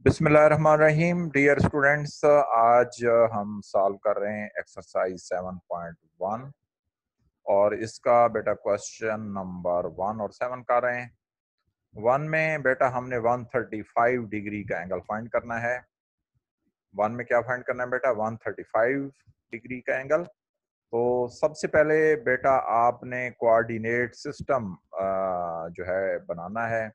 बिस्मिल्लाहिर्रहमानिर्रहीम। Dear students, आज हम सॉल्व कर रहे हैं एक्सरसाइज 7.1 और इसका बेटा क्वेश्चन नंबर 1 और 7 कर रहे हैं। 1 में बेटा हमने 135 डिग्री का एंगल फाइंड करना है। 1 में क्या फाइंड करना है बेटा? 135 डिग्री का एंगल। तो सबसे पहले बेटा आपने कोऑर्डिनेट सिस्टम जो है बनाना है,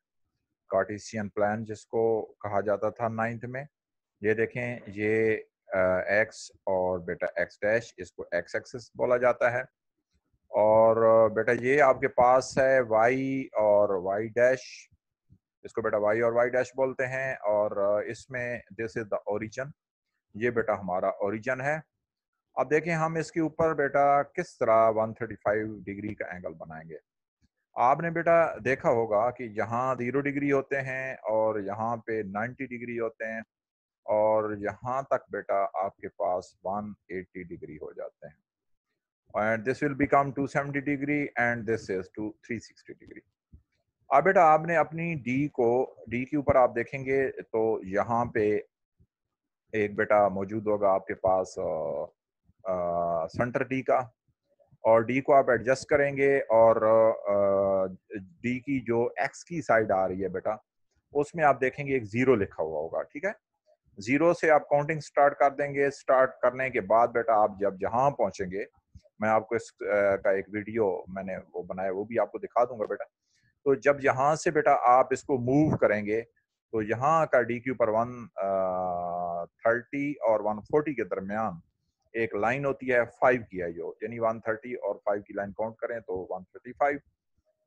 कार्टेशियन प्लान जिसको कहा जाता था 9th में। ये देखें, ये एक्स और बेटा एक्स डैश, इसको एक्स एक्सिस बोला जाता है। और बेटा ये आपके पास है वाई और वाई डैश, इसको बेटा वाई और वाई डैश बोलते हैं। और इसमें दिस इज द ओरिजिन, ये बेटा हमारा ओरिजिन है। अब देखें हम इसके ऊपर बेटा किस तरह 135 डिग्री का एंगल बनाएंगे। आपने बेटा देखा होगा कि यहाँ 0 डिग्री होते हैं और यहाँ पे 90 डिग्री होते हैं, और यहाँ तक बेटा आपके पास 180 डिग्री हो जाते हैं। And this will become 270 degree and this is 360 degree. अब बेटा आपने अपनी डी के ऊपर आप देखेंगे तो यहाँ पे एक बेटा मौजूद होगा आपके पास सेंटर डी का, और डी को आप एडजस्ट करेंगे और डी की जो एक्स की साइड आ रही है बेटा, उसमें आप देखेंगे एक 0 लिखा हुआ होगा। ठीक है, 0 से आप काउंटिंग स्टार्ट कर देंगे। स्टार्ट करने के बाद बेटा आप जब जहां पहुंचेंगे, मैं आपको इस का एक वीडियो मैंने वो बनाया, वो भी आपको दिखा दूंगा बेटा। तो जब यहाँ से बेटा आप इसको मूव करेंगे तो यहाँ का डी के ऊपर 130 और 140 के दरमियान एक लाइन होती है 5 की है, जो यानी 130 और 5 की लाइन काउंट करें तो 135।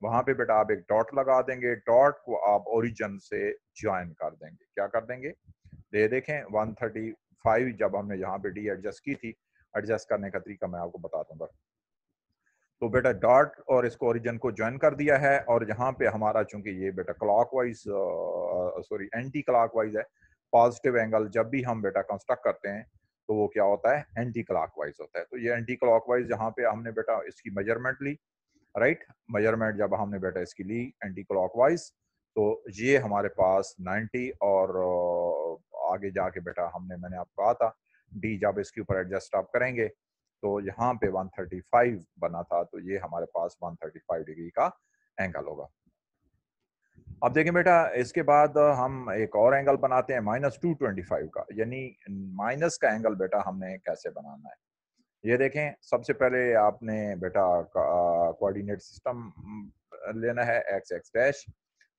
वहां पे बेटा आप एक डॉट लगा देंगे, डॉट को आप ओरिजिन से ज्वाइन कर देंगे। क्या कर देंगे? ये देखें 135 जब हमने यहाँ पे डी एडजस्ट की थी, एडजस्ट करने का तरीका मैं आपको बता दूंगा। तो बेटा डॉट और इसको ओरिजिन को ज्वाइन कर दिया है, और यहाँ पे हमारा चूंकि ये बेटा क्लॉकवाइज सॉरी एंटी क्लॉकवाइज है, पॉजिटिव एंगल जब भी हम बेटा कंस्ट्रक्ट करते हैं तो वो क्या होता है? एंटी क्लॉकवाइज होता है। तो ये एंटी क्लॉकवाइज यहाँ पे हमने बेटा इसकी मेजरमेंट ली, राइट। मेजरमेंट जब हमने बेटा इसकी ली एंटी क्लॉकवाइज, तो ये हमारे पास 90 और आगे जाके बेटा मैंने आपको कहा था डी जब इसके ऊपर एडजस्ट आप करेंगे तो यहाँ पे 135 बना था, तो ये हमारे पास 135 डिग्री का एंगल होगा। अब देखें बेटा, इसके बाद हम एक और एंगल बनाते हैं -225 का, यानी माइनस का एंगल बेटा हमने कैसे बनाना है। ये देखें, सबसे पहले आपने बेटा कोऑर्डिनेट सिस्टम लेना है, x x dash,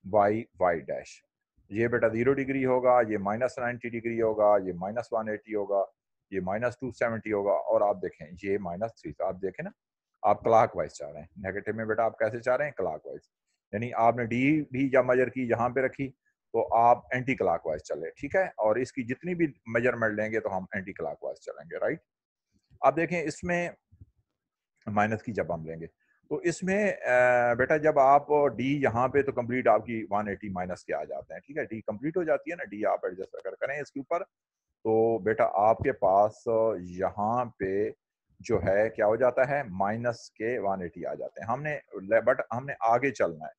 y y dash. ये बेटा 0 डिग्री होगा, ये -90 डिग्री होगा, ये -180 होगा, ये -270 होगा, और आप देखें ये -3। आप देखें ना, आप क्लॉक वाइज चाह रहे हैं। नेगेटिव में बेटा आप कैसे चाह रहे हैं? Clock wise. यानी आपने डी भी जब मेजर की यहाँ पे रखी तो आप एंटी क्लॉक वाइज चले। ठीक है, और इसकी जितनी भी मेजरमेंट लेंगे तो हम एंटी क्लॉक वाइज चलेंगे, राइट। अब देखें इसमें माइनस की जब हम लेंगे तो इसमें बेटा जब आप डी यहाँ पे तो कंप्लीट आपकी 180 माइनस के आ जाते हैं। ठीक है, डी कंप्लीट हो जाती है ना, डी आप एडजस्ट अगर करें इसके ऊपर तो बेटा आपके पास यहाँ पे जो है क्या हो जाता है? माइनस के 180 आ जाते हैं। बट हमने आगे चलना है,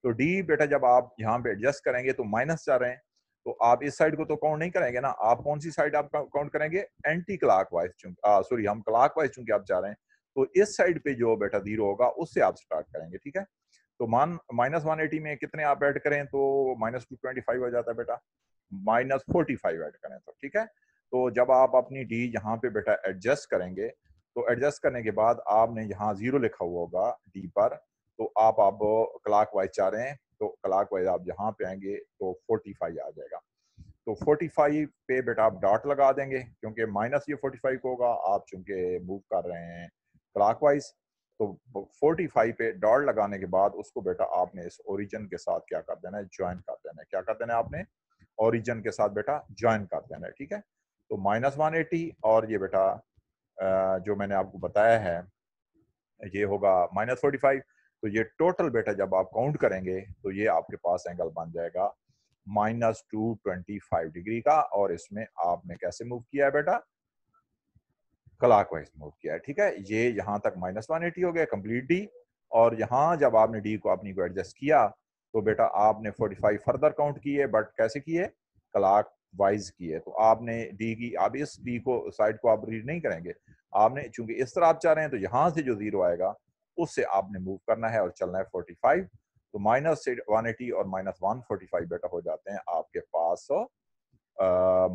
तो डी बेटा जब आप यहाँ पे एडजस्ट करेंगे तो माइनस जा रहे हैं, तो आप इस साइड को तो काउंट नहीं करेंगे ना। आप कौन सी साइड आप काउंट करेंगे? एंटी क्लॉकवाइज, सॉरी हम क्लॉकवाइज चूंकि आप जा रहे हैं, तो इस साइड पे जो बेटा 0 होगा उससे आप स्टार्ट करेंगे। ठीक है, तो -180 में कितने आप ऐड करें तो -225 हो जाता है बेटा, -45 ऐड करें तो। ठीक है, तो जब आप अपनी डी यहाँ पे बेटा एडजस्ट करेंगे तो एडजस्ट करने के बाद आपने यहाँ 0 लिखा हुआ होगा डी पर, तो आप क्लॉकवाइज चाह रहे हैं तो क्लॉकवाइज आप यहाँ पे आएंगे तो 45 आ जाएगा। तो 45 पे बेटा आप डॉट लगा देंगे, क्योंकि माइनस ये 45 को होगा, आप चूंकि मूव कर रहे हैं क्लॉकवाइज। तो 45 पे डॉट लगाने के बाद उसको बेटा आपने इस ओरिजिन के साथ क्या कर देना है? ज्वाइन कर देना है। क्या कर देना है आपने? ओरिजिन के साथ बेटा ज्वाइन कर देना है। ठीक है, तो -180 और ये बेटा जो मैंने आपको बताया है ये होगा -45। तो ये टोटल बेटा जब आप काउंट करेंगे तो ये आपके पास एंगल बन जाएगा -225 डिग्री का, और इसमें आपने कैसे मूव किया है बेटा? क्लॉकवाइज मूव किया है। ठीक है, ये यहाँ तक -180 हो गया कंप्लीट डी, और यहाँ जब आपने डी को अपनी को एडजस्ट किया तो बेटा आपने 45 फर्दर काउंट किए, बट कैसे किए? क्लॉक वाइज की है, तो आपने डी की, आप इस डी को साइड को आप रीड नहीं करेंगे, आपने चूंकि इस तरह आप चाह रहे हैं तो यहाँ से जो जीरो आएगा उससे आपने मूव करना है और चलना है 45। तो माइनस 180 और माइनस 145 बेटा हो जाते हैं आपके पास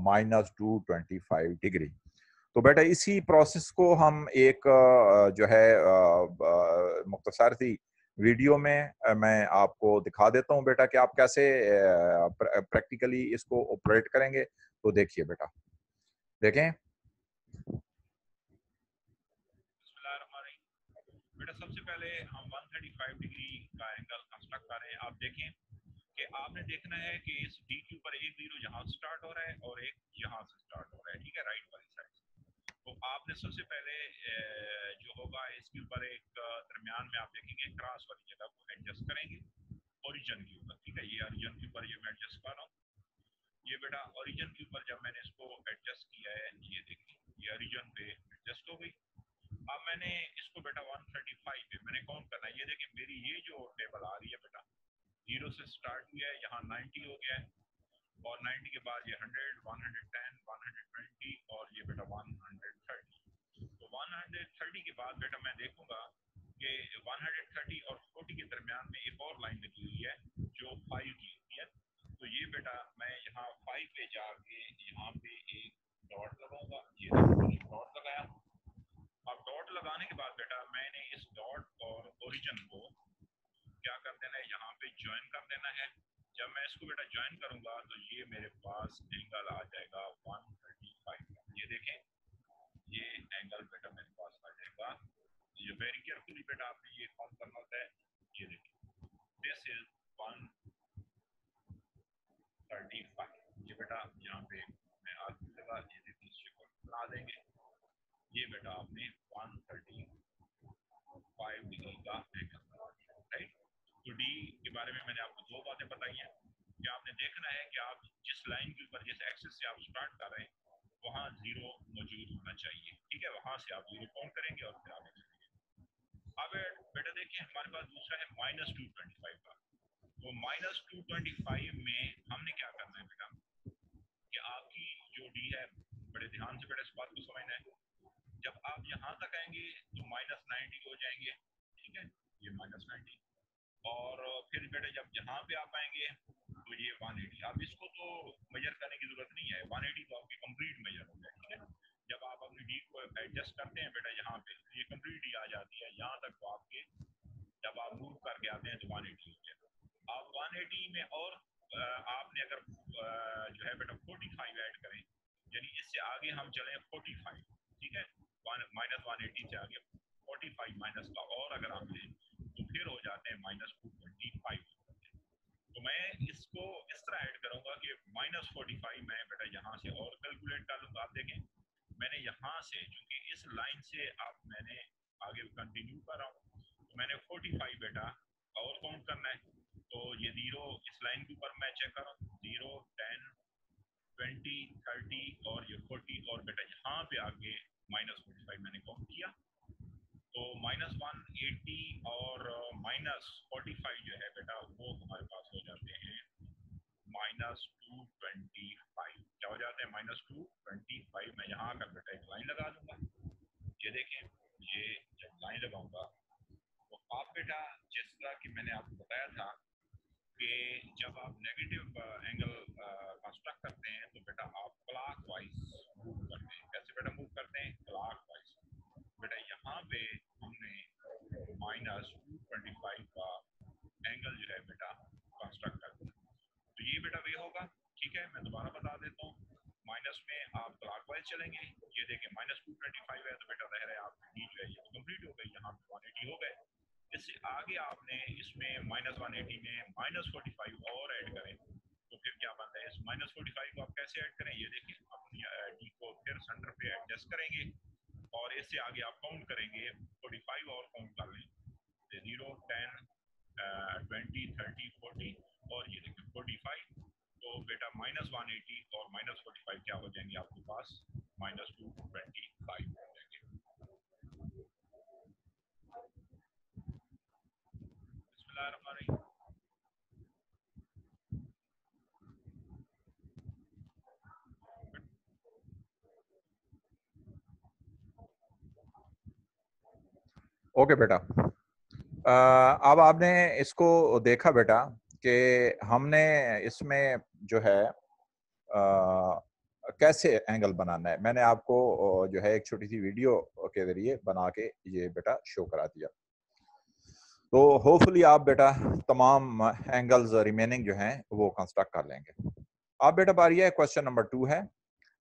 -225 डिग्री। तो बेटा इसी प्रोसेस को हम एक जो है मुख्तसर सी वीडियो में मैं आपको दिखा देता हूं बेटा कि आप कैसे प्रैक्टिकली इसको ऑपरेट करेंगे। तो देखिए बेटा, देखें बेटा, सबसे पहले हम 135 डिग्री का एंगल कंस्ट्रक्ट कर रहे हैं। आप देखें कि आपने देखना है कि इस डी के ऊपर एक जीरो यहाँ से स्टार्ट हो रहा है और एक यहाँ से स्टार्ट हो रहा है, ठीक है, राइट वाली साइड से। तो आपने सबसे पहले जो होगा इसके ऊपर एक दरमियान में आप देखेंगे क्रॉस वाली जगह को एडजस्ट करेंगे ओरिजिन के ऊपर, ठीक है। ये ओरिजिन के ऊपर ये मैं एडजस्ट कर रहा हूँ। ये बेटा ओरिजिन के ऊपर जब मैंने इसको एडजस्ट किया है, ये देखिए ये ओरिजिन पे एडजस्ट हो गई। अब मैंने इसको बेटा 135 पे मैंने काउंट करना है। ये देखिए मेरी ये जो टेबल आ रही है बेटा, जीरो से स्टार्ट हुआ है, यहाँ 90 हो गया है और 90 के बाद ये 100, 110, 120 और ये बेटा 130। तो 130 के बाद बेटा मैं देखूंगा कि 130 और 40 के दरमियान में एक और लाइन लगी हुई है जो 5 की होती है। तो ये बेटा मैं यहाँ 5 पे जाके यहाँ पे एक डॉट लगाऊंगा। ये डॉट लगाया। अब डॉट लगाने के बाद बेटा मैंने इस डॉट और ओरिजिन को क्या कर देना है, यहाँ पे ज्वाइन कर देना है। जब मैं इसको बेटा ज्वाइन करूंगा तो ये मेरे पास एंगल आ जाएगा 135। ये देखें ये एंगल बेटा मेरे पास आ जाएगा। ये वेरी केयरफुली बेटा आपने ये काउंट करना होता है। ये देखिए दिस इज 135। ये बेटा यहाँ पे मैं आगे लगा, ये देखिए इसको बना देंगे। ये बेटा आपने 135 डिग्री का एंगल, राइट। तो डी के बारे में मैंने आपको दो बातें बताई हैं कि आपने देखना है कि आप जिस लाइन के ऊपर जिस एक्सिस से आप स्टार्ट कर रहे हैं वहां जीरो मौजूद होना चाहिए, ठीक है। वहां से आप जीरो काउंट करेंगे और फिर आगे चलेंगे। अब बेटा देखिए हमारे पास दूसरा है -225 का। तो -225 में हमने क्या करना है बेटा कि आपकी जो डी है, बड़े ध्यान से बेटा इस बात को समझना है। जब आप यहाँ तक आएंगे तो -90 हो जाएंगे, ठीक है, ये -90। और फिर बेटा जब यहाँ पे आप आएंगे तो ये 180। अब इसको तो मेजर करने की जरूरत नहीं है, 180 तो आपकी कंप्लीट मेजर हो गया, ठीक है। जब आप अपनी डी को एडजस्ट करते हैं बेटा यहाँ पे ये कंप्लीट ही आ जाती है यहाँ तक, तो आपके जब आप मूव करके आते हैं तो 180 हो गया। आप 180 में और आपने अगर जो है बेटा 45 ऐड करें, यानी इससे आगे हम चले 45, ठीक है, -180 से आगे 45 माइनस का और अगर आप लें तो फिर हो जाते हैं -225। तो मैं इसको इस तरह ऐड करूंगा कि -45 मैं बेटा यहाँ से और कैलकुलेट कर लूंगा। आप देखें मैंने यहाँ से चूंकि इस लाइन से आप मैंने आगे कंटिन्यू कर रहा हूँ तो मैंने 45 बेटा और काउंट करना है। तो ये जीरो इस लाइन के ऊपर मैं चेक कर रहा हूँ, 0, 10, 20, 30 और ये 40 और बेटा यहाँ पे आगे -45 मैंने काउंट किया। तो -180 और -45 जो है बेटा वो हमारे पास हो जाते हैं -225। क्या हो जाते हैं -225। मैं यहाँ का बेटा एक लाइन लगा दूंगा। ये देखें ये जब लाइन लगाऊंगा तो आप बेटा जिस तरह की मैंने आपको बताया था कि जब आप नेगेटिव एंगल कंस्ट्रक्ट करते हैं तो बेटा आप क्लॉकवाइज मूव करते हैं। कैसे बेटा मूव करते हैं? क्लॉकवाइज। बेटा यहाँ पे हमने -225 का एंगल जो है बेटा कंस्ट्रक्ट करते हैं। तो ये बेटा वे होगा, ठीक है। मैं दोबारा बता देता हूँ, माइनस में आप क्लॉकवाइज चलेंगे। ये देखें -225 है तो बेटा रह रहे आप डी जो है ये तो कंप्लीट हो गई, यहाँ पे 180 हो गए। इससे आगे आपने इसमें -180 में -45 और ऐड करें तो फिर क्या बनता है? इस -45 को आप कैसे ऐड करें? ये देखिए अपनी डी को फिर सेंटर पे एडजस्ट करेंगे और इससे आगे आप काउंट करेंगे 45 और काउंट कर लें, 0, 10, 20, 30, 40 और ये देखिए 45। तो बेटा -180 और -45 क्या हो जाएंगे आपके पास? -225 हो जाएंगे। बिस्मिल्लाहिर्रहमानिर्रहीम। ओके बेटा, अब आपने इसको देखा बेटा कि हमने इसमें जो है कैसे एंगल बनाना है। मैंने आपको जो है एक छोटी सी वीडियो के जरिए बना के ये बेटा शो करा दिया। तो होपफुली आप बेटा तमाम एंगल्स रिमेनिंग जो हैं वो कंस्ट्रक्ट कर लेंगे। अब बेटा बारी है, क्वेश्चन नंबर 2 है,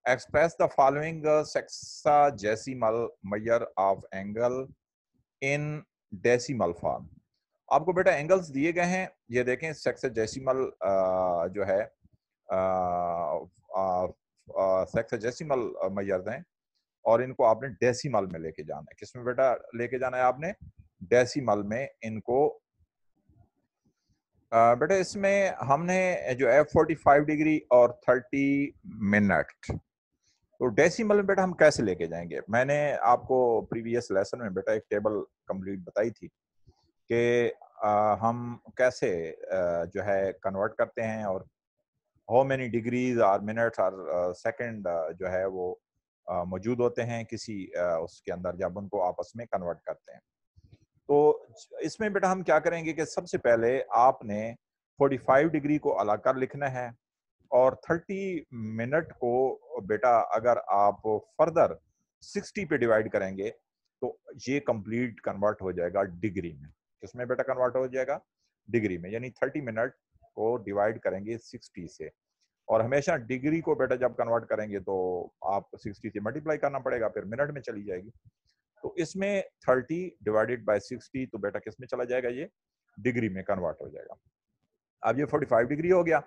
express the following sexagesimal major of angle in decimal form. आपको बेटा एंगल्स दिए गए हैं, ये देखें सेक्साजेसिमल जो है सेक्साजेसिमल मेजर्स हैं और इनको आपने डेसिमल में लेके जाना है। किसमें बेटा लेके जाना है आपने? डेसिमल में इनको। बेटा इसमें हमने जो है 45 डिग्री और 30 मिनट, तो डेसिमल में बेटा हम कैसे लेके जाएंगे? मैंने आपको प्रीवियस लेसन में बेटा एक टेबल कंप्लीट बताई थी कि हम कैसे जो है कन्वर्ट करते हैं और हाउ मेनी डिग्रीज और मिनट्स और सेकंड जो है वो मौजूद होते हैं किसी उसके अंदर जब उनको आपस में कन्वर्ट करते हैं। तो इसमें बेटा हम क्या करेंगे कि सबसे पहले आपने 45 डिग्री को अलग कर लिखना है और 30 मिनट को बेटा अगर आप फर्दर 60 पे डिवाइड करेंगे तो ये कंप्लीट कन्वर्ट हो जाएगा डिग्री में। किसमें बेटा कन्वर्ट हो जाएगा? डिग्री में। यानी 30 मिनट को डिवाइड करेंगे 60 से, और हमेशा डिग्री को बेटा जब कन्वर्ट करेंगे तो आप 60 से मल्टीप्लाई करना पड़ेगा, फिर मिनट में चली जाएगी। तो इसमें 30 डिवाइडेड बाय 60 तो बेटा किस में चला जाएगा? ये डिग्री में कन्वर्ट हो जाएगा। अब ये 45 डिग्री हो गया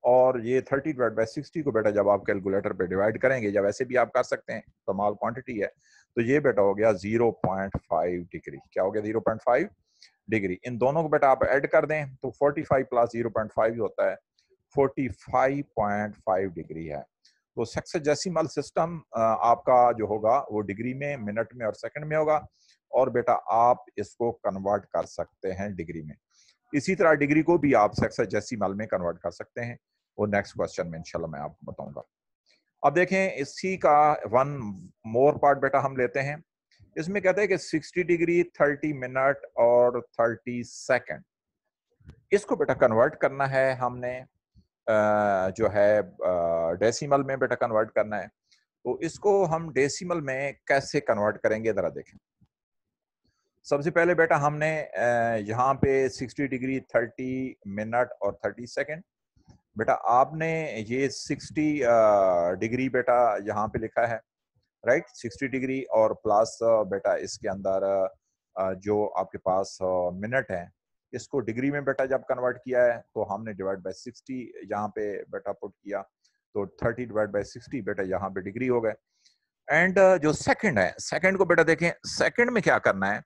और ये 30 डिवाइड बाय 60 को बेटा जब आप कैलकुलेटर पे डिवाइड करेंगे, जब ऐसे भी आप कर सकते हैं, कमाल क्वांटिटी है, तो ये बेटा हो गया 0.5 डिग्री। क्या हो गया? 0.5 डिग्री। इन दोनों को बेटा आप ऐड कर दें तो 45 प्लस 0.5 होता है 45.5 डिग्री है। तो सेक्साजेसिमल सिस्टम आपका जो होगा वो डिग्री में, मिनट में और सेकंड में होगा, और बेटा आप इसको कन्वर्ट कर सकते हैं डिग्री में। इसी तरह डिग्री को भी आप सेक्साजेसिमल में कन्वर्ट कर सकते हैं, वो नेक्स्ट क्वेश्चन में इंशाल्लाह मैं आपको बताऊंगा। अब देखें इसी का वन मोर पार्ट बेटा हम लेते हैं। इसमें कहते हैं कि 60 डिग्री, 30 मिनट और 30 सेकंड, इसको बेटा कन्वर्ट करना है हमने जो है डेसिमल में बेटा कन्वर्ट करना है। तो इसको हम डेसिमल में कैसे कन्वर्ट करेंगे जरा देखें। सबसे पहले बेटा हमने यहाँ पे 60 डिग्री, 30 मिनट और 30 सेकंड, बेटा आपने ये 60 डिग्री बेटा यहाँ पे लिखा है, राइट? 60 डिग्री और प्लस बेटा इसके अंदर जो आपके पास मिनट है, इसको डिग्री में बेटा जब कन्वर्ट किया है तो हमने डिवाइड बाय 60 यहाँ पे बेटा पुट किया, तो 30 डिवाइड बाय 60 बेटा यहाँ पे डिग्री हो गए। एंड जो सेकंड है, सेकंड को बेटा देखें, सेकंड में क्या करना है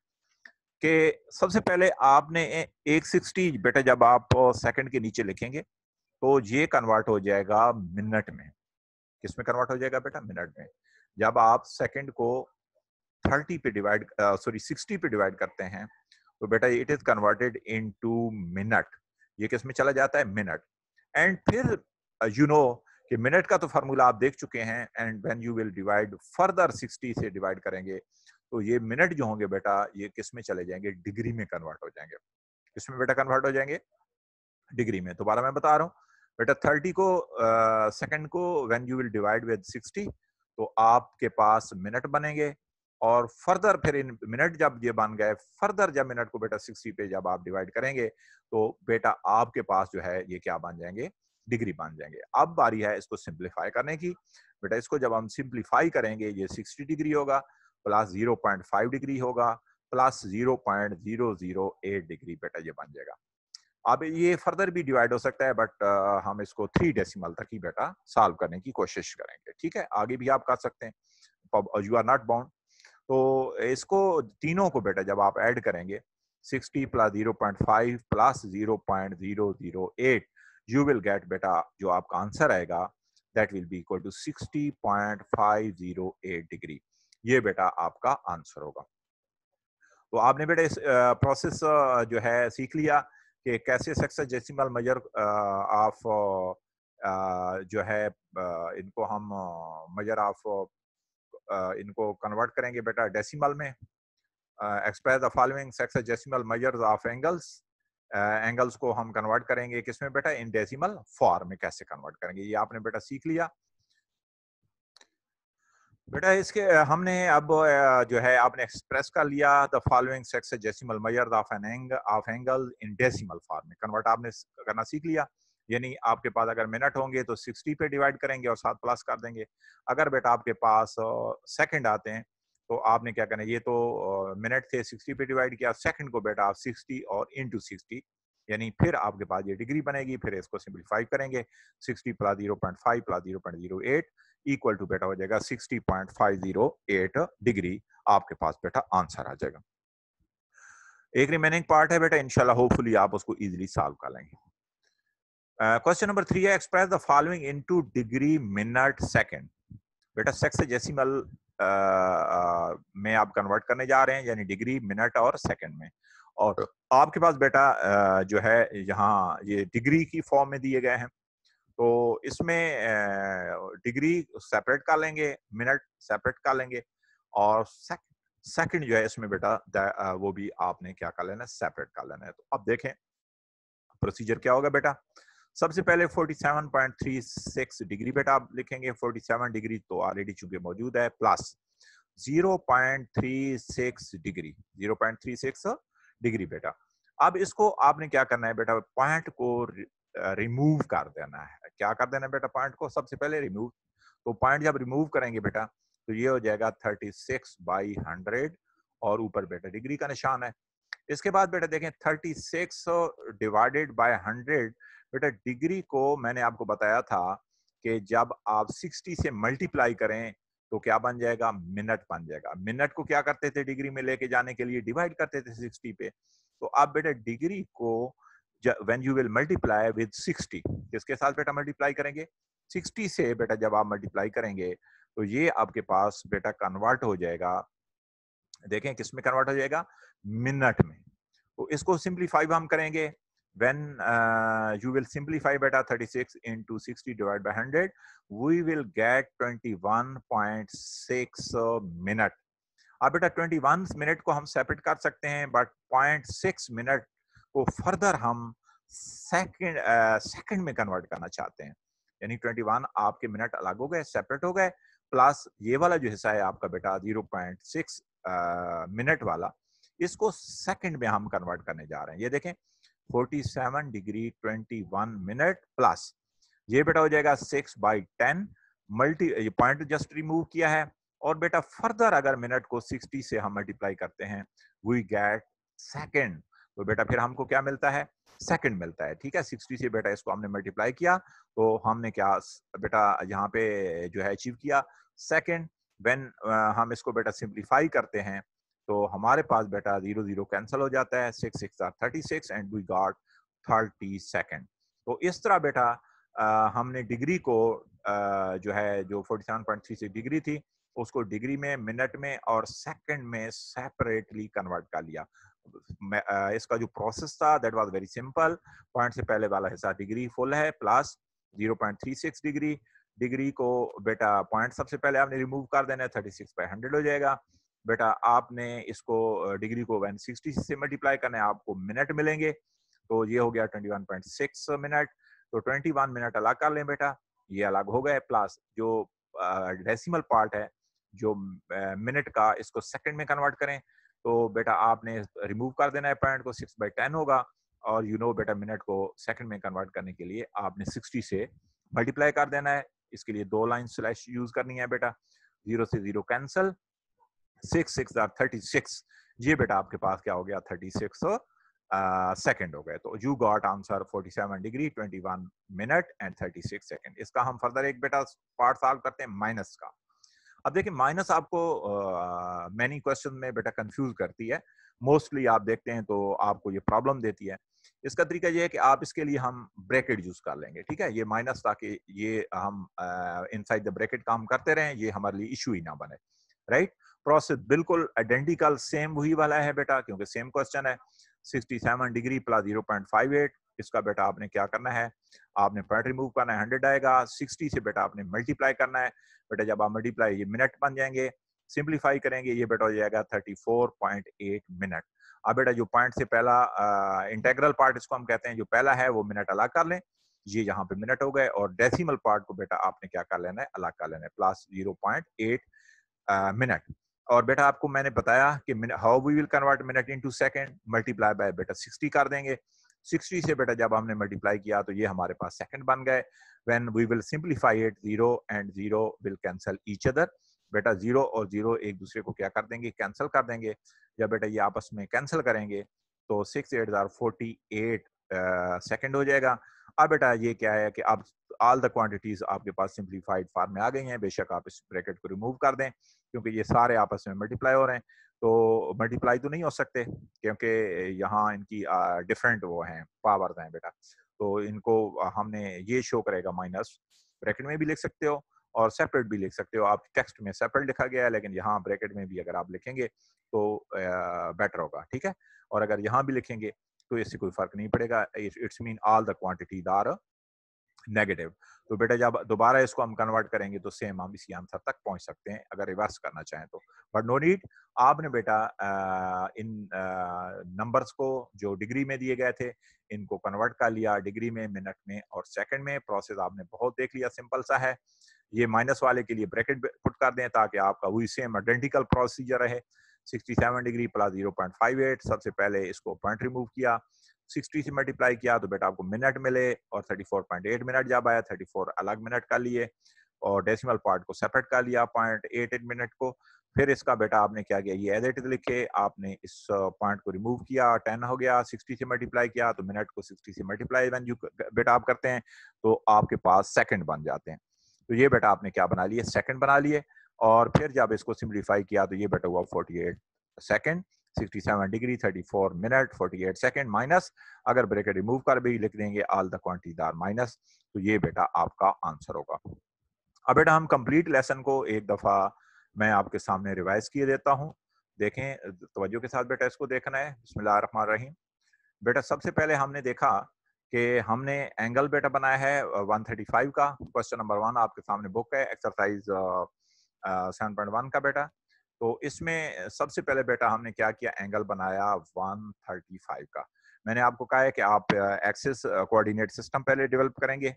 कि सबसे पहले आपने एक 60 बेटा जब आप सेकंड के नीचे लिखेंगे तो ये कन्वर्ट हो जाएगा मिनट में। किस में कन्वर्ट हो जाएगा बेटा? मिनट में। जब आप सेकंड को 30 पे डिवाइड सॉरी 60 पे डिवाइड करते हैं तो बेटा it is converted into minute. ये किस में चला जाता है? मिनट। एंड फिर यू नो कि मिनट का तो फार्मूला आप देख चुके हैं, and when you will divide further 60 से डिवाइड करेंगे तो ये मिनट जो होंगे बेटा ये किस में चले जाएंगे? डिग्री में कन्वर्ट हो जाएंगे। किसमें बेटा कन्वर्ट हो जाएंगे? डिग्री में। दोबारा मैं बता रहा हूँ बेटा, 30 को सेकंड को when you will divide with 60 तो आपके पास मिनट बनेंगे, और फर्दर फिर इन मिनट जब ये बन गए, फर्दर जब मिनट को बेटा 60 पे जब आप डिवाइड करेंगे तो बेटा आपके पास जो है ये क्या बन जाएंगे? डिग्री बन जाएंगे। अब बारी है इसको सिंप्लीफाई करने की। बेटा इसको जब हम सिंप्लीफाई करेंगे ये 60 डिग्री होगा प्लस 0.5 डिग्री होगा प्लस 0.008 डिग्री बेटा ये बन जाएगा। अब ये फर्दर भी डिवाइड हो सकता है, बट हम इसको 3 डेसिमल तक ही बेटा सॉल्व करने की कोशिश करेंगे। ठीक है, आगे भी आप कर सकते हैं, यू आर नॉट बाउंड। तो इसको तीनों को बेटा जब आप ऐड करेंगे 60 plus 0.5 plus 0.008, you will get बेटा जो आपका आंसर आएगा that will be equal to 60.508 degree. ये बेटा आपका आंसर होगा। तो आपने बेटा इस प्रोसेस जो है सीख लिया कि कैसे सेक्साजेसिमल मेजर ऑफ जो है इनको हम मेजर ऑफ इनको कन्वर्ट करेंगे बेटा डेसिमल में। Express the following sexagesimal measures of angles. Angles को हम कन्वर्ट करेंगे किसमें बेटा, इन डेसिमल फॉर्म में कैसे कन्वर्ट करेंगे, ये आपने बेटा सीख लिया। बेटा इसके हमने अब जो है आपने एक्सप्रेस कर लिया the following sexagesimal measures of angle in decimal form में कन्वर्ट आपने करना सीख लिया। यानी आपके पास अगर मिनट होंगे तो 60 पे डिवाइड करेंगे और 7 प्लस कर देंगे। अगर बेटा आपके पास सेकंड आते हैं तो आपने क्या करना है, ये तो मिनट थे 60 पे डिवाइड किया, सेकंड को बेटा आप 60 और इंटू 60, यानी फिर आपके पास ये डिग्री बनेगी। फिर इसको सिंपलीफाई करेंगे, 60 प्लस 0.5 प्लस 0.08 इक्वल टू बेटा हो जाएगा 60.508 डिग्री। आपके पास बेटा आंसर आ जाएगा। एक रिमेनिंग पार्ट है बेटा, इंशाल्लाह होपफुली आप उसको इजीली सॉल्व कर लेंगे। क्वेश्चन नंबर 3 है, express the following into degree minute second. बेटा सेक्साडेसिमल में आप कन्वर्ट करने जा रहे हैं, यानी डिग्री मिनट और सेकंड में। और आपके पास बेटा जो है यहाँ ये डिग्री की फॉर्म में दिए गए हैं, तो इसमें डिग्री सेपरेट कर लेंगे, मिनट सेपरेट कर लेंगे, और सेकंड जो है इसमें बेटा वो भी आपने क्या कर लेना है, सेपरेट कर लेना है। तो अब देखें प्रोसीजर क्या होगा बेटा। सबसे पहले 47.36 डिग्री बेटा आप लिखेंगे, 47 डिग्री तो ऑलरेडी चूंकि मौजूद है, प्लस 0.36 डिग्री, 0.36 डिग्री बेटा। अब इसको आपने क्या करना है बेटा, पॉइंट को रिमूव कर देना है। क्या कर देना है बेटा, पॉइंट को सबसे पहले रिमूव। तो पॉइंट जब रिमूव करेंगे बेटा तो ये हो जाएगा 36/100 और ऊपर बेटा डिग्री का निशान है। इसके बाद बेटा देखें 36 डिवाइडेड बाय 100, बेटा डिग्री को मैंने आपको बताया था कि जब आप 60 से मल्टीप्लाई करें तो क्या बन जाएगा, मिनट बन जाएगा। मिनट को क्या करते थे, डिग्री में लेके जाने के लिए डिवाइड करते थे 60 पे। तो आप बेटा डिग्री को when you will multiply with 60, किसके साथ बेटा मल्टीप्लाई करेंगे, 60 से बेटा जब आप मल्टीप्लाई करेंगे तो ये आपके पास बेटा कन्वर्ट हो जाएगा, देखें किस में कन्वर्ट हो जाएगा, मिनट में। तो इसको सिंपलीफाई हम करेंगे, when you will simplify beta 36 into 60 divided by 100, we will get 21.6 minute. अब बेटा 21 मिनट को हम सेपरेट कर सकते हैं, बट 0.6 मिनट को फर्दर हम सेकंड में कन्वर्ट करना चाहते हैं। यानी 21 आपके मिनट अलग हो गए, सेपरेट हो गए, प्लस ये वाला जो हिस्सा है आपका बेटा 0.6 मिनट वाला, इसको सेकंड में हम कन्वर्ट करने जा रहे हैं। ये देखें 47 डिग्री 21 मिनट प्लस ये बेटा हो जाएगा 6/10 मल्टी, ये पॉइंट जस्ट रिमूव किया है, और बेटा फर्दर अगर मिनट को 60 से हम मल्टीप्लाई करते हैं वी गेट सेकंड। तो बेटा फिर हमको क्या मिलता है, सेकंड मिलता है। ठीक है, 60 से बेटा इसको हमने मल्टीप्लाई किया तो हमने क्या बेटा यहाँ पे जो है अचीव किया, सेकंड। व्हेन हम इसको बेटा सिंप्लीफाई करते हैं तो हमारे पास बेटा 0 0 कैंसिल हो जाता है, 6 6 are 36 and we got 30 second. तो इस तरह बेटा हमने डिग्री को जो है जो 47.36 डिग्री थी उसको डिग्री में, मिनट में और सेकंड में सेपरेटली कन्वर्ट कर लिया। इसका जो प्रोसेस था that was very simple. Point से पहले वाला हिस्सा डिग्री फुल है, प्लस 0.36 डिग्री, डिग्री को बेटा पॉइंट सबसे पहले आपने रिमूव कर देना है, 36/100 हो जाएगा। बेटा आपने इसको डिग्री को 160 से मल्टीप्लाई करना है, आपको मिनट मिलेंगे, तो ये हो गया 21.6 मिनट। तो 21 मिनट अलग कर लें बेटा, ये अलग हो गए, प्लस जो डेसिमल पार्ट है जो मिनट का, इसको सेकंड में कन्वर्ट करें तो बेटा आपने रिमूव कर देना है पॉइंट को, 6/10 होगा। और यू नो बेटा मिनट को सेकंड में कन्वर्ट करने के लिए आपने 60 से मल्टीप्लाई कर देना है। इसके लिए 2 लाइन स्लैश यूज करनी है बेटा, 0 से 0 कैंसिल, 6 6 are 36, ये बेटा आपके पास क्या हो गया, 36 सेकंड हो गए। तो you got answer 47 degree 21 minute and 36 second. इसका हम फर्दर एक बेटा पार्ट सॉल्व करते हैं माइनस का। अब देखिए माइनस आपको मैनी क्वेश्चन में बेटा कंफ्यूज करती है, मोस्टली आप देखते हैं तो आपको ये प्रॉब्लम देती है। इसका तरीका ये है कि आप इसके लिए हम ब्रैकेट यूज कर लेंगे, ठीक है, ये माइनस, ताकि ये हम इनसाइड द ब्रैकेट काम करते रहें, ये हमारे लिए इशू ही ना बने, राइट। प्रोसेस बिल्कुल आइडेंटिकल सेम वही वाला है बेटा, क्योंकि सेम क्वेश्चन है। 67 डिग्री प्लस 0.58, इसका बेटा आपने क्या करना है, आपने पॉइंट रिमूव करना है, 100 आएगा, 60 से बेटा आपने मल्टीप्लाई करना है। बेटा जब आप मल्टीप्लाई, ये मिनट बन जाएंगे, सिंप्लीफाई करेंगे ये बेटा हो जाएगा 34.8 मिनट। अब बेटा जो पॉइंट से पहला इंटेग्रल पार्ट इसको हम कहते हैं, जो पहला है वो मिनट अलग कर लें, ये यहाँ पे मिनट हो गए, और डेसिमल पार्ट को बेटा आपने क्या कर लेना है, अलग कर लेना है, प्लस 0.8 मिनट। और बेटा आपको मैंने बताया कि how we will convert minute into second, multiply by बेटा 60 कर देंगे। 60 से बेटा जब हमने मल्टीप्लाई किया तो ये हमारे पास सेकंड बन गए। When we will simplify it, 0 and 0 will cancel each other. बेटा 0 और 0 एक दूसरे को क्या कर देंगे, कैंसिल कर देंगे। जब बेटा ये आपस में कैंसिल करेंगे तो 6 8 48 सेकंड हो जाएगा। अब बेटा ये क्या है कि अब ऑल द क्वांटिटीज आपके पास सिंप्लीफाइड फॉर्म में आ गई हैं। बेशक आप इस ब्रैकेट को रिमूव कर दें क्योंकि ये सारे आपस में मल्टीप्लाई हो रहे हैं, तो मल्टीप्लाई तो नहीं हो सकते क्योंकि यहाँ इनकी डिफरेंट वो हैं, पावर्स हैं बेटा। तो इनको हमने ये शो करेगा माइनस, ब्रैकेट में भी लिख सकते हो और सेपरेट भी लिख सकते हो। आप टेक्स्ट में सेपरेट लिखा गया है, लेकिन यहाँ ब्रैकेट में भी अगर आप लिखेंगे तो बेटर होगा, ठीक है। और अगर यहाँ भी लिखेंगे तो इससे कोई फर्क नहीं पड़ेगा। It's mean all the quantities are negative. तो बेटा जब दोबारा इसको हम कन्वर्ट करेंगे तो सेम हम इसी आंसर तक पहुंच सकते हैं अगर रिवर्स करना चाहें तो। बट नो नीड, आपने बेटा इन नंबर्स को जो डिग्री में दिए गए थे इनको कन्वर्ट कर लिया डिग्री में, मिनट में और सेकंड में। प्रोसेस आपने बहुत देख लिया, सिंपल सा है। ये माइनस वाले के लिए ब्रैकेट पुट कर दें ताकि आपका वही सेम आइडेंटिकल प्रोसीजर रहे। 67 डिग्री प्लस 0.58, सबसे पहले इसको पॉइंट रिमूव किया, 60 से मल्टीप्लाई किया तो बेटा आपको मिनट मिले, और 34.8 मिनट जब आया 34 अलग मिनट कर लिए और डेसिमल पार्ट को सेपरेट कर लिया 0.88 मिनट को। फिर इसका बेटा आपने क्या किया, ये एज इट इज लिखे, आपने इस पॉइंट को रिमूव किया, 10 हो गया, 60 से मल्टीप्लाई किया तो मिनट को 60 से मल्टीप्लाई व्हेन यू बेटा आप करते हैं तो आपके पास सेकंड बन जाते हैं। तो ये बेटा आपने क्या बना लिए, सेकंड बना लिए। और फिर जब इसको सिंप्लीफाई किया तो ये बेटा हुआ 48 second, 67 degree, 34 minute, 48 second minus, अगर ब्रैकेट रिमूव कर भी लिख देंगे all the quantities are minus, तो ये बेटा आपका आंसर होगा। अब बेटा हम कंप्लीट लेसन को एक दफा मैं आपके सामने रिवाइज किए देता हूं। देखें तवज्जो के साथ बेटा, इसको देखना है। बिस्मिल्लाह रहमान रहीम। बेटा सबसे पहले हमने देखा कि हमने एंगल बेटा बनाया है 135 का। क्वेश्चन नंबर 1 आपके सामने बुक है, एक्सरसाइज 7.1 का बेटा। तो इसमें सबसे पहले बेटा हमने क्या किया, एंगल बनाया 135 का। मैंने आपको कहा है कि आप एक्सिस कोऑर्डिनेट सिस्टम पहले डेवलप करेंगे।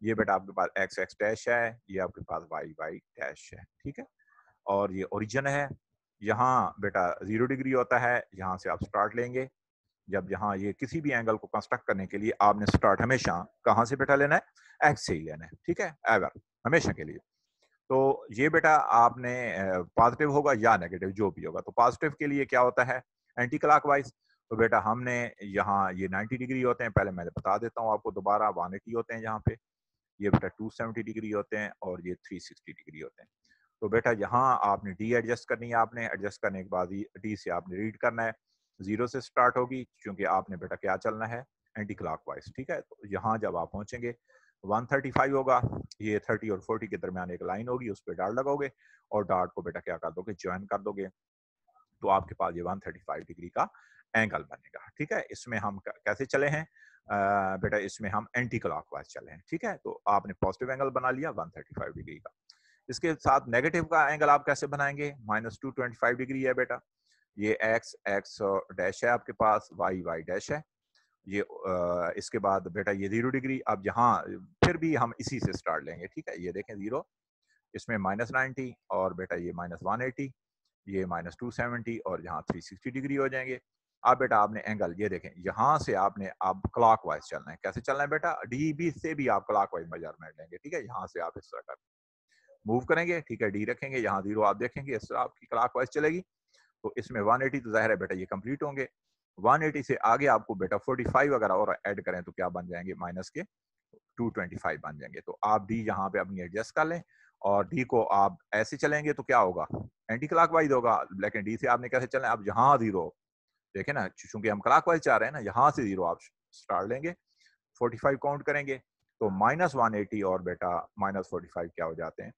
ये बेटा आपके पास एक्स एक्स डैश है, ये आपके पास वाई वाई डैश है, ठीक है। और ये ओरिजिन है, यहाँ बेटा 0 डिग्री होता है, यहाँ से आप स्टार्ट लेंगे। जब यहाँ ये किसी भी एंगल को कंस्ट्रक्ट करने के लिए आपने स्टार्ट हमेशा कहाँ से बेटा लेना है, एक्स से ही लेना है, ठीक है, एवर, हमेशा के लिए। तो ये बेटा आपने पॉजिटिव होगा या नेगेटिव जो भी होगा। तो पॉजिटिव के लिए क्या होता है, एंटी क्लॉकवाइज। तो बेटा हमने यहाँ ये 90 डिग्री होते हैं, पहले मैं बता देता हूँ आपको दोबारा, 180 होते हैं यहाँ पे, ये बेटा 270 डिग्री होते हैं और ये 360 डिग्री होते हैं। तो बेटा यहाँ आपने डी एडजस्ट करनी है, आपने एडजस्ट करने के बाद डी से आपने रीड करना है, 0 से स्टार्ट होगी क्योंकि आपने बेटा क्या चलना है, एंटी क्लॉकवाइज, ठीक है। तो यहाँ जब आप पहुंचेंगे 135 होगा, ये 30 और 40 के दरमियान एक लाइन होगी, उस पर डार्ट लगोगे और डार्ट को बेटा क्या कर दोगे, ज्वाइन कर दोगे, तो आपके पास ये 135 डिग्री का एंगल बनेगा, ठीक है। इसमें हम कैसे चले हैं बेटा, इसमें हम एंटी क्लॉकवाइज चले हैं, ठीक है। तो आपने पॉजिटिव एंगल बना लिया 135 डिग्री का। इसके साथ नेगेटिव का एंगल आप कैसे बनाएंगे, -225 डिग्री है बेटा, ये एक्स एक्स डैश है आपके पास, वाई वाई डैश है, ये इसके बाद बेटा ये 0 डिग्री। अब यहाँ फिर भी हम इसी से स्टार्ट लेंगे, ठीक है। ये देखें 0, इसमें -90 और बेटा ये -180, ये -270 और यहाँ 360 डिग्री हो जाएंगे। अब बेटा आपने एंगल ये देखें, यहाँ से आपने अब क्लॉकवाइज चलना है। कैसे चलना है बेटा, डी बी से भी आप क्लॉकवाइज मेजरमेंट लेंगे, ठीक है। यहाँ से आप इस तरह कर मूव करेंगे, ठीक है, डी रखेंगे, यहाँ 0 आप देखेंगे, इस तरह आपकी क्लॉकवाइज चलेगी। तो इसमें 180 तो जाहिर है बेटा ये कंप्लीट होंगे। 180 से आगे आपको बेटा 45 अगर और ऐड करें तो क्या बन जाएंगे, माइनस के 225 बन जाएंगे। तो आप डी यहाँ पे अपनी एडजस्ट कर लें और डी को आप ऐसे चलेंगे तो क्या होगा, एंटी क्लॉकवाइज होगा। लेकिन डी से आपने कैसे चलना है, अब यहाँ 0 देखे ना, चूंकि हम क्लॉकवाइज चाह रहे हैं ना, यहाँ से 0 आप स्टार्ट लेंगे, 45 काउंट करेंगे तो -180 और बेटा -45 क्या हो जाते हैं,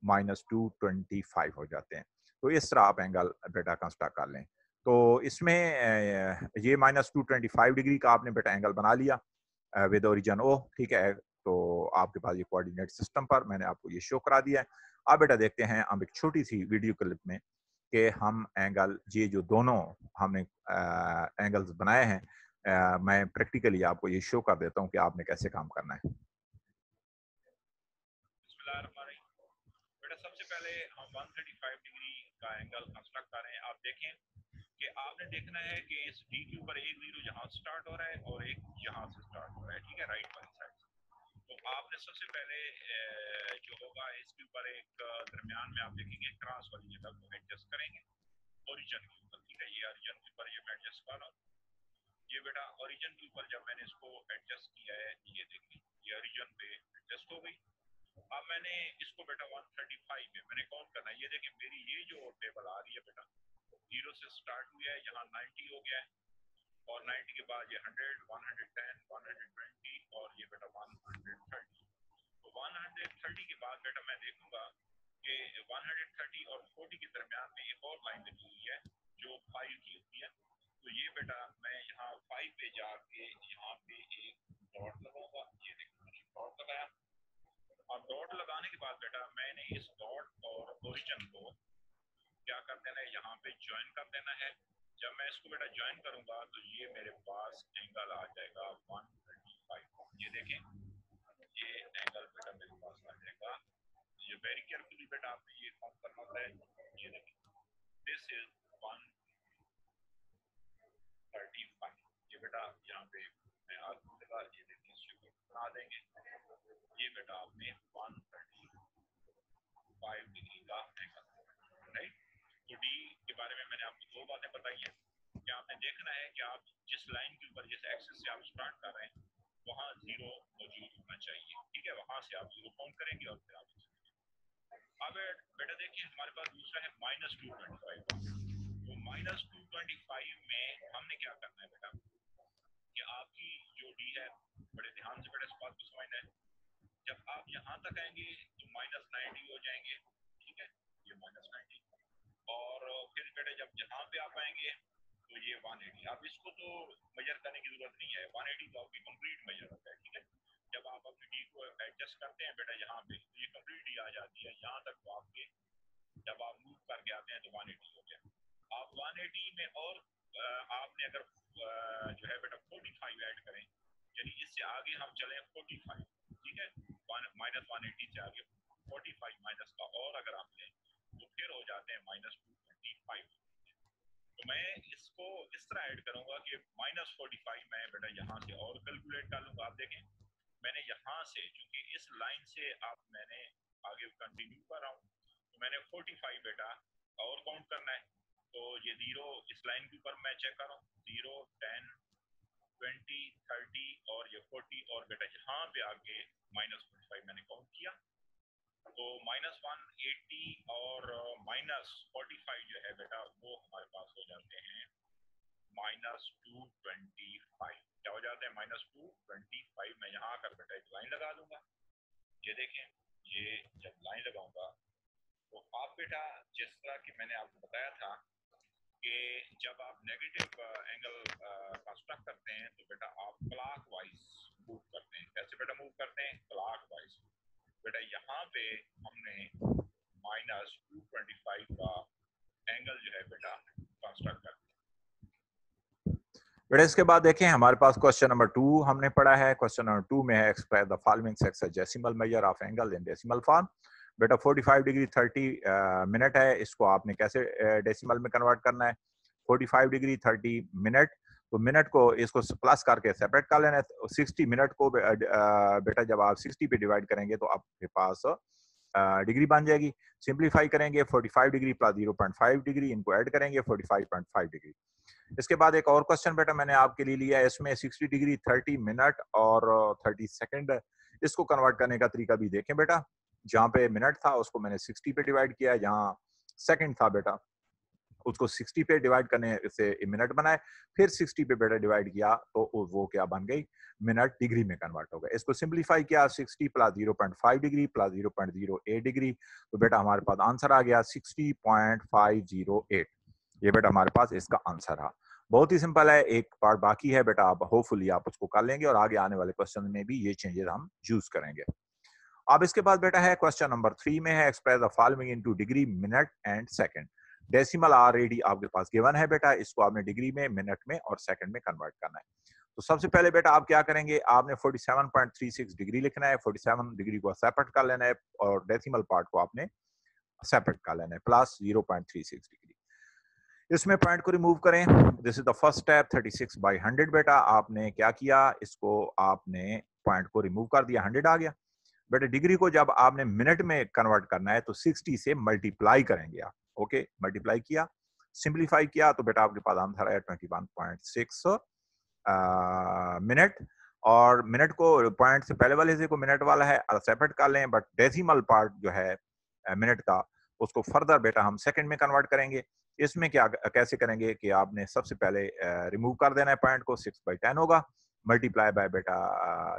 -225 हो जाते हैं। तो इस तरह आप एंगल बेटा कंस्ट्रक्ट कर लें। तो इसमें ये -225 डिग्री का आपने बेटा एंगल बना लिया विद ओरिजिन ओ, ठीक है। तो आपके पास ये कोऑर्डिनेट सिस्टम पर मैंने आपको ये शो करा दिया है। अब बेटा देखते हैं हम एक छोटी सी वीडियो क्लिप में कि हम एंगल ये जो दोनों हमने एंगल्स बनाए हैं, मैं प्रैक्टिकली आपको ये शो कर देता हूँ कि आपने कैसे काम करना है। बेटा सबसे पहले हम 135 डिग्री का एंगल कंस्ट्रक्ट कर रहे हैं। आप देखें कि आपने देखना है कि इस डी के ऊपर एक जीरो यहाँ स्टार्ट हो रहा है और एक यहाँ से स्टार्ट हो रहा है, ठीक है, राइट वाली साइड से। तो आपने सबसे पहले जो होगा इसके ऊपर एक दरमियान में आप देखेंगे क्रॉस वाली जगह को एडजस्ट करेंगे ओरिजिन के ऊपर, ठीक है, ये ओरिजिन के ऊपर ये मैं एडजस्ट कर रहा हूँ। ये बेटा ओरिजिन के ऊपर जब मैंने इसको एडजस्ट किया है, ये देखिए ये ओरिजिन पे एडजस्ट हो गई। अब मैंने इसको बेटा 135 में मैंने काउंट करना है। ये देखिए मेरी ये जो टेबल आ रही है बेटा, जीरो से स्टार्ट हुआ है, यहाँ 90 हो गया है और 90 के बाद ये 100, 110, 120 और ये बेटा 130। तो 130 के बाद बेटा मैं देखूंगा कि 130 और 40 के दरमियान में एक और लाइन लगी हुई है जो 5 की होती है। तो ये बेटा मैं यहाँ 5 पे जाके यहाँ पे एक डॉट लगाऊंगा। ये देखिए मैंने डॉट लगाया। अब डॉट लगाने के बाद बेटा मैंने इस डॉट और ओरिजिन को क्या कर देना है, यहाँ पे ज्वाइन कर देना है। जब मैं इसको बेटा ज्वाइन करूंगा तो ये मेरे पास एंगल आ जाएगा 135। ये देखें ये एंगल बेटा मेरे पास आ जाएगा। ये वेरी केयरफुली बेटा आपने ये काउंट करना होता है। ये देखें दिस इज 135। ये बेटा यहाँ पे मैं आपको लगा, ये देखिए इसको बना देंगे। ये बेटा आपने 135 डिग्री का एंगल, राइट। तो डी के बारे में मैंने आपको दो बातें बताई हैं कि आपने देखना है कि आप जिस लाइन के ऊपर जिस एक्सिस से आप स्टार्ट कर रहे हैं वहां जीरो मौजूद होना चाहिए, ठीक है, वहां से आप जीरो काउंट करेंगे और फिर आप। अब बेटा देखिए हमारे पास दूसरा है -225। तो -225 में हमने क्या करना है बेटा कि आपकी जो डी है, बड़े ध्यान से बेटा इस बात को समझना है। जब आप यहाँ तक आएंगे तो -90 हो जाएंगे, ठीक है, ये -90 और फिर बेटा जब यहाँ पे आप आएंगे तो ये 180। अब इसको तो मेजर करने की जरूरत नहीं है, 180 तो आपकी कंप्लीट मेजर होता है, ठीक है। जब आप अपनी डी को एडजस्ट करते हैं बेटा यहाँ पे तो ये कंप्लीट डी आ जाती है यहाँ तक। तो आपके जब आप मूव करके आते हैं तो 180 हो गया। आप 180 में और आपने अगर जो है बेटा 45 ऐड करें, यानी इससे आगे हम चले 45, ठीक है, -180 से आगे 45 माइनस का और अगर आप लें तो फिर हो जाते हैं -225। तो मैं इसको इस तरह ऐड करूंगा कि -45 मैं बेटा यहाँ से और कैलकुलेट कर लूंगा। आप देखें मैंने यहाँ से चूंकि इस लाइन से आप मैंने आगे कंटिन्यू कर रहा हूँ तो मैंने 45 बेटा और काउंट करना है। तो ये जीरो इस लाइन के ऊपर मैं चेक कर रहा हूँ, 0, 10, 20, 30 और ये 40 और बेटा यहाँ पे आगे -45 मैंने काउंट किया। तो -180 और -45 जो है बेटा वो हमारे पास हो जाते हैं -225। क्या हो जाते हैं -225। मैं यहाँ आकर बेटा एक लाइन लगा दूंगा। ये देखें ये जब लाइन लगाऊंगा तो आप बेटा जिस तरह की मैंने आपको बताया था कि जब आप नेगेटिव एंगल कंस्ट्रक्ट करते हैं तो बेटा आप क्लॉकवाइज मूव करते हैं। कैसे बेटा मूव करते हैं? क्लॉकवाइज। बेटा यहाँ पे हमने -225 का एंगल जो है बेटा कंस्ट्रक्ट कर दिया। बेटा इसके बाद देखें हमारे पास क्वेश्चन नंबर 2 हमने पढ़ा है। क्वेश्चन नंबर 2 में है express the following sexagesimal measure of angle in decimal form. बेटा 45 डिग्री 30 मिनट है, इसको आपने कैसे डेसिमल में कन्वर्ट करना है? 45 डिग्री 30 मिनट, तो मिनट को इसको प्लस करके सेपरेट कर लेना है। 60 मिनट को बेटा जब आप 60 पे डिवाइड करेंगे तो आपके पास डिग्री बन जाएगी। सिंप्लीफाई करेंगे 45 डिग्री प्लस 0.5 डिग्री, इनको ऐड करेंगे 45.5 डिग्री। इसके बाद एक और क्वेश्चन बेटा मैंने आपके लिए लिया है, इसमें 60 डिग्री 30 मिनट और 30 सेकंड, इसको कन्वर्ट करने का तरीका भी देखें बेटा। जहाँ पे मिनट था उसको मैंने 60 पे डिवाइड किया है, जहाँ सेकंड था बेटा उसको 60 पे डिवाइड करने से मिनट बनाए, फिर 60 पे बेटा डिवाइड किया तो वो क्या बन गई? मिनट डिग्री में कन्वर्ट हो गया। इसको सिंप्लीफाई किया 60 प्लस 0.5 डिग्री प्लस 0.08 डिग्री, तो बेटा हमारे पास आंसर आ गया 60.508। ये बेटा हमारे पास इसका आंसर है। बहुत ही सिंपल है, एक पार्ट बाकी है बेटा, आप होपफुली आप उसको कर लेंगे और आगे आने वाले क्वेश्चन में भी ये चेंजेस हम यूज करेंगे। अब इसके बाद बेटा है क्वेश्चन नंबर 3 में है express the following into degree, minute and second. Decimal already आपके पास गिवन है बेटा, इसको आपने डिग्री में, मिनट में और सेकंड में कन्वर्ट करना है। तो सबसे पहले बेटा आप क्या करेंगे, आपने 47.36 डिग्री लिखना है, 47 डिग्री को सेपरेट कर लेना है और डेसिमल पार्ट को आपने सेपरेट कर लेना है, प्लस 0.36 डिग्री। इसमें पॉइंट को रिमूव करें, this is the first step. 36/100 बेटा आपने क्या किया, इसको आपने पॉइंट को रिमूव कर दिया, 100 आ गया। बेटा डिग्री को जब आपने मिनट में कन्वर्ट करना है तो 60 से मल्टीप्लाई करेंगे आप। ओके, मल्टीप्लाई किया, सिंप्लीफाई किया तो बेटा आपके पास आंसर आया 21.6 मिनट। और मिनट को पॉइंट से पहले वाले हिस्से को मिनट वाला है सेपरेट कर लें, बट डेसिमल पार्ट जो है मिनट का, उसको फर्दर बेटा हम सेकंड में कन्वर्ट करेंगे। इसमें क्या कैसे करेंगे कि आपने सबसे पहले रिमूव कर देना है पॉइंट को, 6/10 होगा, मल्टीप्लाई बाय बेटा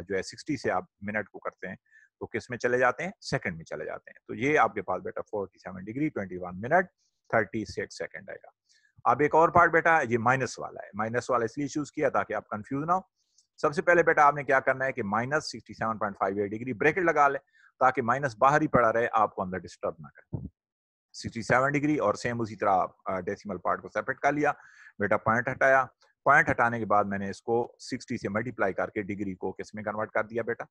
जो है 60 से आप मिनट को करते हैं तो किस में चले जाते हैं, सेकंड में चले जाते हैं। तो ये आपके पास बेटा 47 डिग्री 21 मिनट 36 सेकंड आएगा। अब एक और पार्ट बेटा, ये माइनस वाला है, माइनस वाला इसलिए चूज किया ताकि आप कंफ्यूज ना हो। सबसे पहले बेटा आपने क्या करना है कि माइनस 67.58 डिग्री ब्रैकेट लगा ले ताकि माइनस बाहर ही पड़ा रहे, आपको अंदर डिस्टर्ब ना करे। 67 डिग्री और सेम उसी तरह डेसिमल पार्ट को सेपरेट कर लिया बेटा, पॉइंट हटाया, पॉइंट हटाने के बाद मैंने इसको 60 से मल्टीप्लाई करके डिग्री को किस में कन्वर्ट कर दिया बेटा,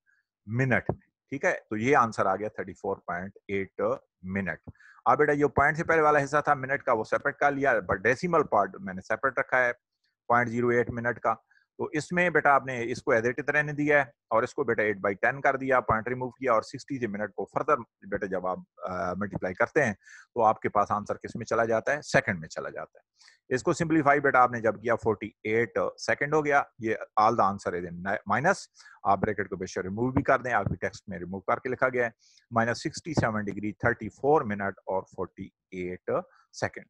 मिनट में। ठीक है, तो ये आंसर आ गया 34.8 मिनट। अब बेटा ये पॉइंट से पहले वाला हिस्सा था मिनट का, वो सेपरेट कर लिया, बट डेसिमल पार्ट मैंने सेपरेट रखा है 0.08 मिनट का। तो इसमें बेटा आपने इसको एज इट इज रहने दिया है और इसको बेटा 8/10 कर दिया, पॉइंट रिमूव किया और 60 से मिनट को फर्दर बेटा जब आप मल्टीप्लाई करते हैं तो आपके पास आंसर किस में चला जाता है, सेकंड में चला जाता है। इसको सिंप्लीफाई बेटा आपने जब किया 48 सेकंड हो गया। ये all the answer is in minus, आप ब्रैकेट को बेशक रिमूव भी कर दें, आपकी टेक्स्ट में रिमूव करके लिखा गया है -67 डिग्री 34 मिनट और 48 सेकंड।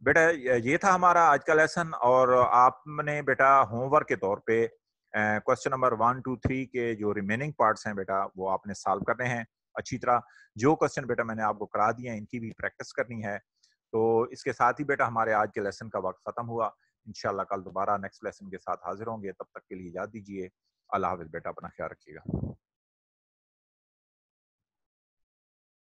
बेटा ये था हमारा आज का लेसन और आपने बेटा होमवर्क के तौर पे क्वेश्चन नंबर 1, 2, 3 के जो रिमेनिंग पार्ट्स हैं बेटा वो आपने सॉल्व करने हैं अच्छी तरह। जो क्वेश्चन बेटा मैंने आपको करा दिए हैं इनकी भी प्रैक्टिस करनी है। तो इसके साथ ही बेटा हमारे आज के लेसन का वक्त खत्म हुआ। इंशाल्लाह कल दोबारा नेक्स्ट लेसन के साथ हाजिर होंगे, तब तक के लिए इजाजत दीजिए। अल्लाह हाफिज बेटा, अपना ख्याल रखिएगा।